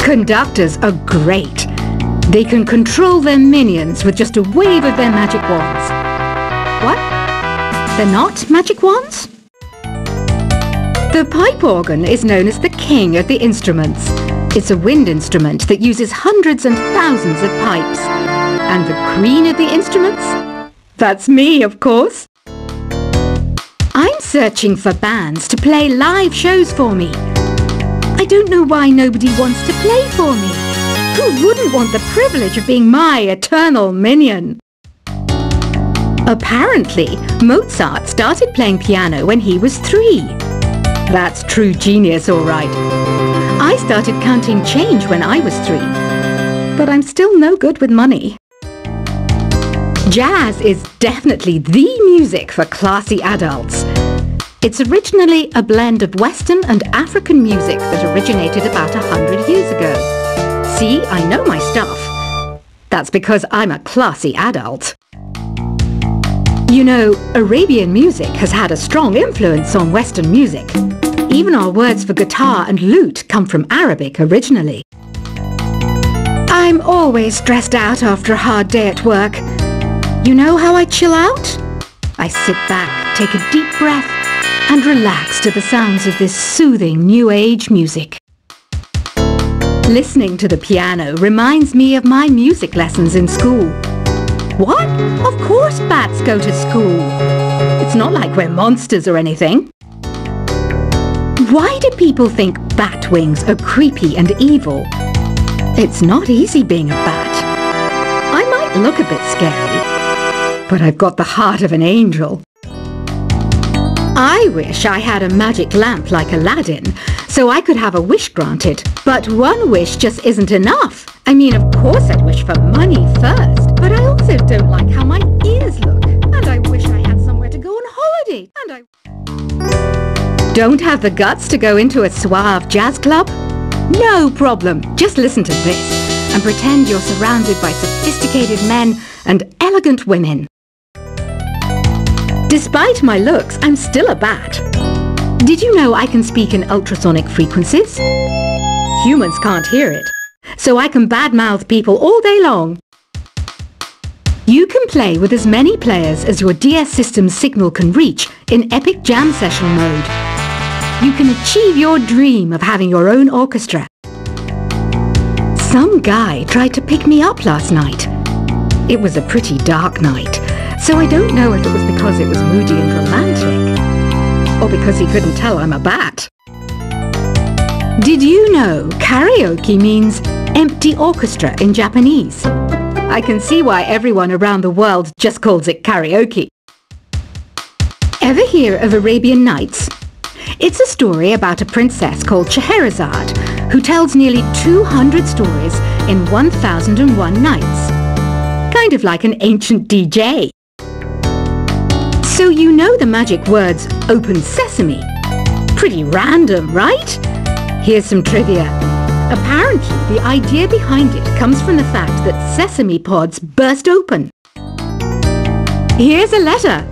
Conductors are great. They can control their minions with just a wave of their magic wands. What? They're not magic wands? The pipe organ is known as the king of the instruments. It's a wind instrument that uses hundreds and thousands of pipes. And the queen of the instruments? That's me, of course. I'm searching for bands to play live shows for me. I don't know why nobody wants to play for me. Who wouldn't want the privilege of being my eternal minion? Apparently, Mozart started playing piano when he was 3. That's true genius, all right. I started counting change when I was 3. But I'm still no good with money. Jazz is definitely the music for classy adults. It's originally a blend of Western and African music that originated about 100 years ago. See, I know my stuff. That's because I'm a classy adult. You know, Arabian music has had a strong influence on Western music. Even our words for guitar and lute come from Arabic originally. I'm always stressed out after a hard day at work. You know how I chill out? I sit back, take a deep breath, and relax to the sounds of this soothing New Age music. Listening to the piano reminds me of my music lessons in school. What? Of course bats go to school. It's not like we're monsters or anything. Why do people think bat wings are creepy and evil? It's not easy being a bat. I might look a bit scary, but I've got the heart of an angel. I wish I had a magic lamp like Aladdin, so I could have a wish granted. But one wish just isn't enough. I mean, of course I'd wish for money first, but I also don't like how my ears look. And I wish I had somewhere to go on holiday. And I don't have the guts to go into a suave jazz club? No problem. Just listen to this and pretend you're surrounded by sophisticated men and elegant women. Despite my looks, I'm still a bat. Did you know I can speak in ultrasonic frequencies? Humans can't hear it, so I can badmouth people all day long. You can play with as many players as your DS system's signal can reach in epic jam session mode. You can achieve your dream of having your own orchestra. Some guy tried to pick me up last night. It was a pretty dark night, so I don't know if it was because it was moody and romantic, or because he couldn't tell I'm a bat. Did you know karaoke means empty orchestra in Japanese? I can see why everyone around the world just calls it karaoke. Ever hear of Arabian Nights? It's a story about a princess called Scheherazade, who tells nearly 200 stories in 1001 nights. Kind of like an ancient DJ. So you know the magic words "open sesame"? Pretty random, right? Here's some trivia. Apparently, the idea behind it comes from the fact that sesame pods burst open. Here's a letter.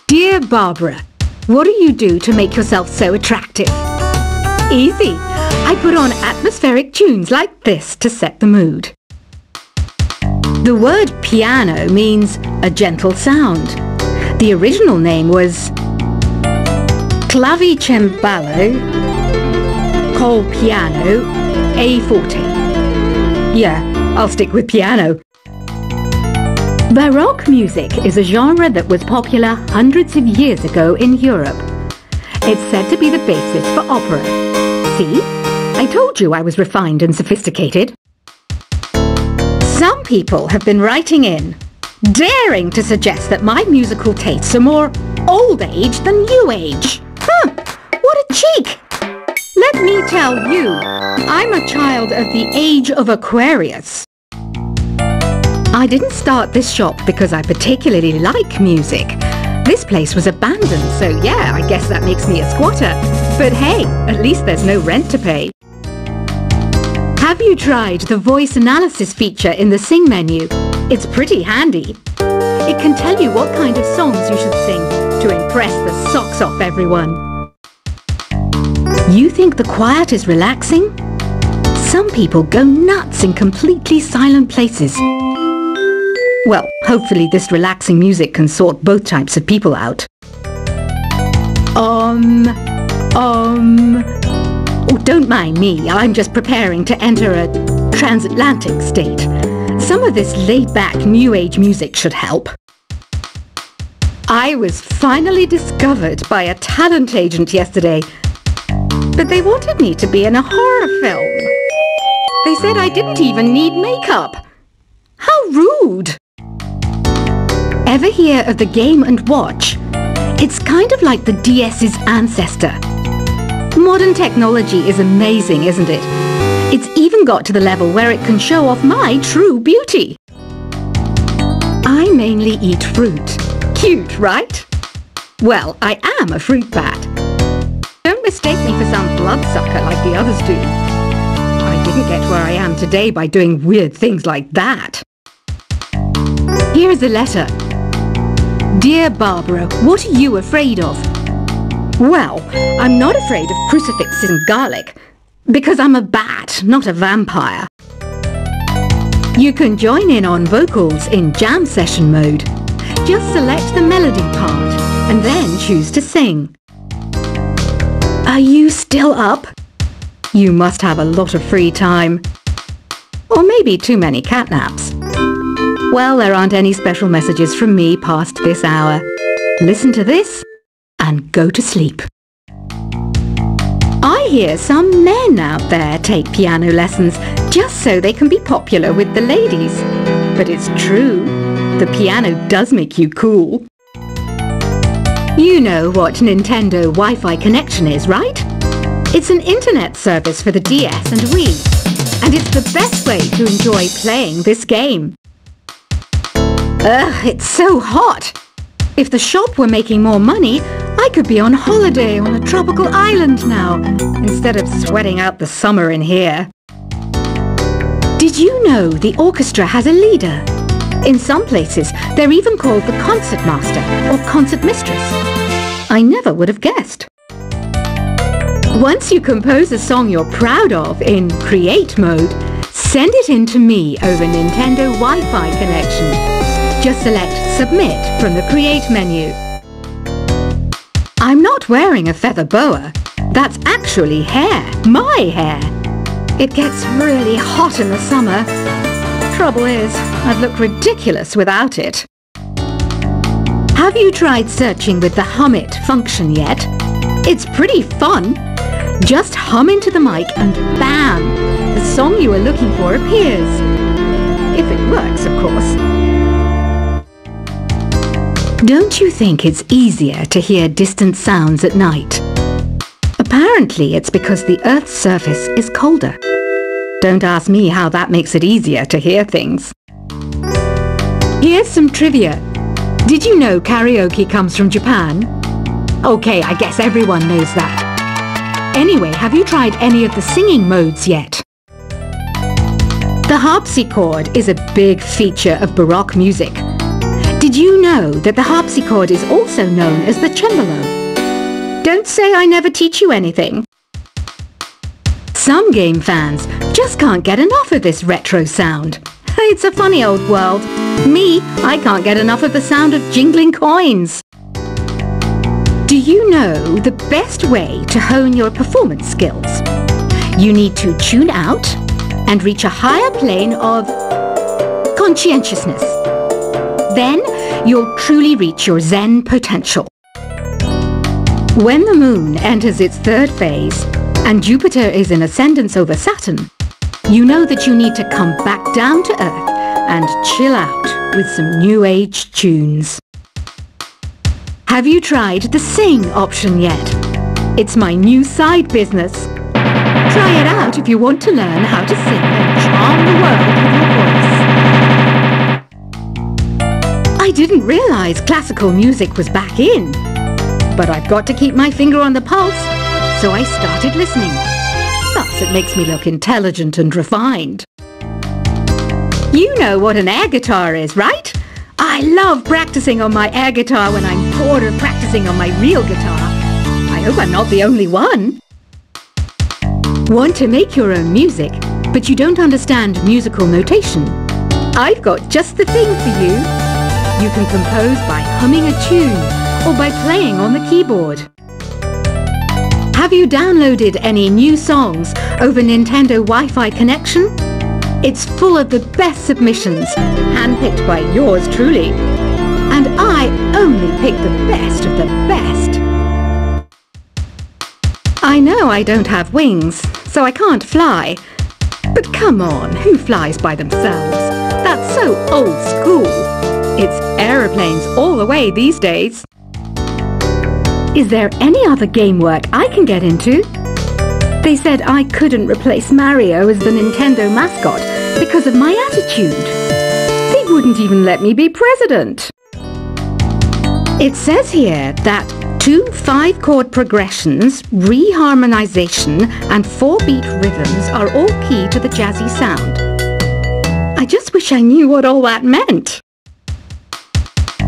Dear Barbara, what do you do to make yourself so attractive? Easy. I put on atmospheric tunes like this to set the mood. The word piano means a gentle sound. The original name was clavicembalo col piano a forte. Yeah, I'll stick with piano. Baroque music is a genre that was popular hundreds of years ago in Europe. It's said to be the basis for opera. See? I told you I was refined and sophisticated. Some people have been writing in, daring to suggest that my musical tastes are more old age than new age. What a cheek! Let me tell you, I'm a child of the age of Aquarius. I didn't start this shop because I particularly like music. This place was abandoned, so yeah, I guess that makes me a squatter. But hey, at least there's no rent to pay. Have you tried the voice analysis feature in the Sing menu? It's pretty handy. It can tell you what kind of songs you should sing to impress the socks off everyone. You think the quiet is relaxing? Some some people go nuts in completely silent places. Well, hopefully this relaxing music can sort both types of people out. Oh, don't mind me. I'm just preparing to enter a transatlantic state. Some of this laid-back New Age music should help. I was finally discovered by a talent agent yesterday, but they wanted me to be in a horror film. They said I didn't even need makeup. How rude! Ever hear of the Game & Watch? It's kind of like the DS's ancestor. Modern technology is amazing, isn't it? It's even got to the level where it can show off my true beauty. I mainly eat fruit. Cute, right? Well, I am a fruit bat. Don't mistake me for some bloodsucker like the others do. I didn't get where I am today by doing weird things like that. Here's a letter. Dear Barbara, what are you afraid of? Well, I'm not afraid of crucifixes and garlic, because I'm a bat, not a vampire. You can join in on vocals in jam session mode. Just select the melody part and then choose to sing. Are you still up? You must have a lot of free time. Or maybe too many catnaps. Well, there aren't any special messages from me past this hour. Listen to this and go to sleep. I hear some men out there take piano lessons just so they can be popular with the ladies. But it's true, the piano does make you cool. You know what Nintendo Wi-Fi connection is, right? It's an internet service for the DS and Wii, and it's the best way to enjoy playing this game. Ugh, it's so hot! If the shop were making more money, I could be on holiday on a tropical island now, instead of sweating out the summer in here. Did you know the orchestra has a leader? In some places, they're even called the concert master or concert mistress. I never would have guessed. Once you compose a song you're proud of in Create mode, send it in to me over Nintendo Wi-Fi connection. Just select Submit from the Create menu. I'm not wearing a feather boa. That's actually hair, my hair. It gets really hot in the summer. Trouble is, I'd look ridiculous without it. Have you tried searching with the Hum It function yet? It's pretty fun. Just hum into the mic and bam! The song you are looking for appears. If it works, of course. Don't you think it's easier to hear distant sounds at night? Apparently it's because the Earth's surface is colder. Don't ask me how that makes it easier to hear things. Here's some trivia. Did you know karaoke comes from Japan? Okay, I guess everyone knows that. Anyway, have you tried any of the singing modes yet? The harpsichord is a big feature of Baroque music. Did you know that the harpsichord is also known as the cembalo? Don't say I never teach you anything. Some game fans just can't get enough of this retro sound. It's a funny old world. Me, I can't get enough of the sound of jingling coins. Do you know the best way to hone your performance skills? You need to tune out and reach a higher plane of conscientiousness. Then you'll truly reach your Zen potential. When the moon enters its third phase and Jupiter is in ascendance over Saturn, you know that you need to come back down to Earth and chill out with some New Age tunes. Have you tried the Sing option yet? It's my new side business. Try it out if you want to learn how to sing and charm the world with your voice. I didn't realize classical music was back in. But I've got to keep my finger on the pulse, so I started listening. Thus it makes me look intelligent and refined. You know what an air guitar is, right? I love practicing on my air guitar when I'm bored of practicing on my real guitar. I hope I'm not the only one. Want to make your own music? but you don't understand musical notation. I've got just the thing for you. You can compose by humming a tune or by playing on the keyboard. Have you downloaded any new songs over Nintendo Wi-Fi connection? It's full of the best submissions, handpicked by yours truly. And I only pick the best of the best. I know I don't have wings, so I can't fly. But come on, who flies by themselves? That's so old school. It's aeroplanes all the way these days. Is there any other game work I can get into? They said I couldn't replace Mario as the Nintendo mascot because of my attitude. They wouldn't even let me be president. It says here that 2 5-chord progressions, reharmonization and 4-beat rhythms are all key to the jazzy sound. I just wish I knew what all that meant.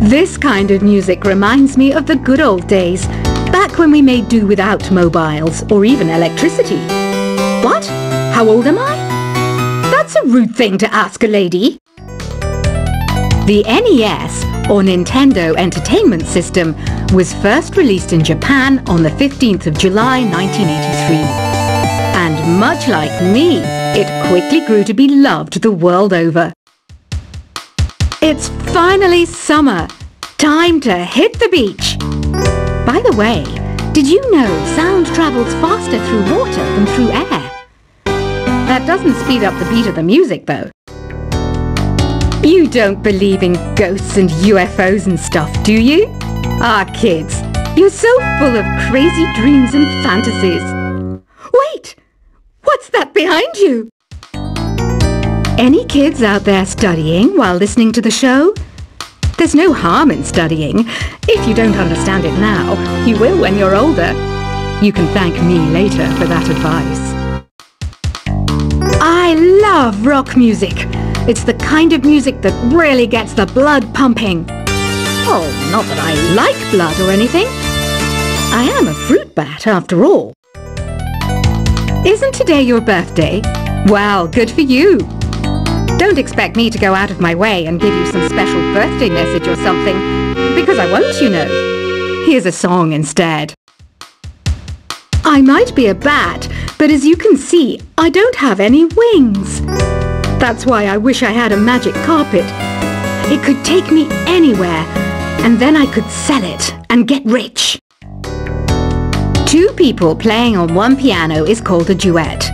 This kind of music reminds me of the good old days, back when we made do without mobiles or even electricity. What? How old am I? That's a rude thing to ask a lady. The NES, or Nintendo Entertainment System, was first released in Japan on the 15th of July 1983. And much like me, it quickly grew to be loved the world over. It's finally summer. Time to hit the beach. By the way, did you know sound travels faster through water than through air? That doesn't speed up the beat of the music, though. You don't believe in ghosts and UFOs and stuff, do you? Ah, kids, you're so full of crazy dreams and fantasies. Wait! What's that behind you? Any kids out there studying while listening to the show? There's no harm in studying. If you don't understand it now, you will when you're older. You can thank me later for that advice. I love rock music. It's the kind of music that really gets the blood pumping. Oh, not that I like blood or anything. I am a fruit bat after all. Isn't today your birthday? Well, good for you. Don't expect me to go out of my way and give you some special birthday message or something, because I won't, you know. Here's a song instead. I might be a bat, but as you can see, I don't have any wings. That's why I wish I had a magic carpet. It could take me anywhere, and then I could sell it and get rich. 2 people playing on one piano is called a duet.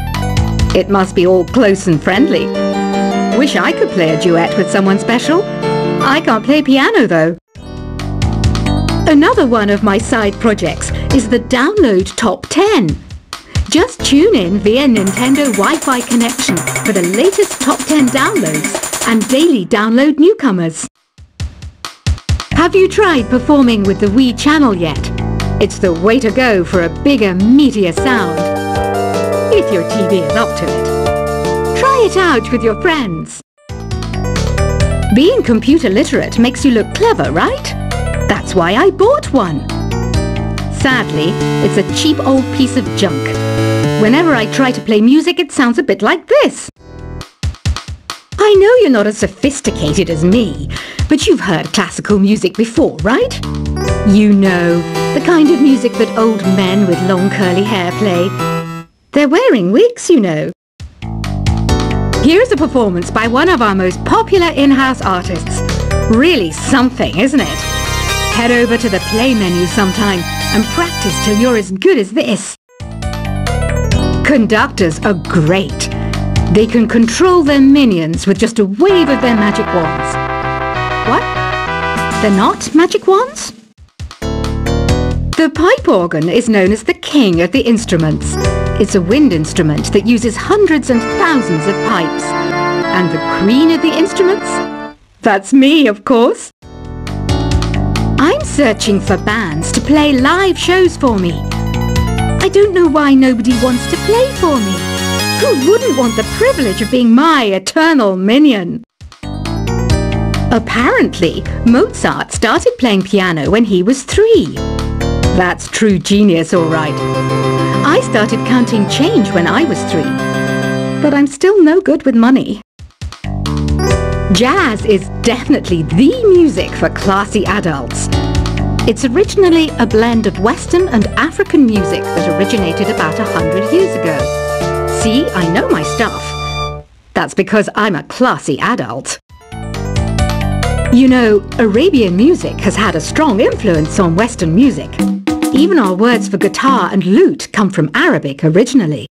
It must be all close and friendly. Wish I could play a duet with someone special. I can't play piano though. Another one of my side projects is the Download Top 10. Just tune in via Nintendo Wi-Fi connection for the latest top 10 downloads and daily download newcomers. Have you tried performing with the Wii channel yet? It's the way to go for a bigger, meatier sound. If your TV is up to it. Try it out with your friends. Being computer literate makes you look clever, right? That's why I bought one. Sadly, it's a cheap old piece of junk. Whenever I try to play music, it sounds a bit like this. I know you're not as sophisticated as me, but you've heard classical music before, right? You know, the kind of music that old men with long curly hair play. They're wearing wigs, you know. Here's a performance by one of our most popular in-house artists. Really something, isn't it? Head over to the play menu sometime and practice till you're as good as this. Conductors are great. They can control their minions with just a wave of their magic wands. What? They're not magic wands? The pipe organ is known as the king of the instruments. It's a wind instrument that uses hundreds and thousands of pipes. And the queen of the instruments? That's me, of course. I'm searching for bands to play live shows for me. I don't know why nobody wants to play for me. Who wouldn't want the privilege of being my eternal minion? Apparently, Mozart started playing piano when he was 3. That's true genius, all right. I started counting change when I was 3. but I'm still no good with money. Jazz is definitely the music for classy adults. It's originally a blend of Western and African music that originated about 100 years ago. See, I know my stuff. That's because I'm a classy adult. You know, Arabian music has had a strong influence on Western music. Even our words for guitar and lute come from Arabic originally.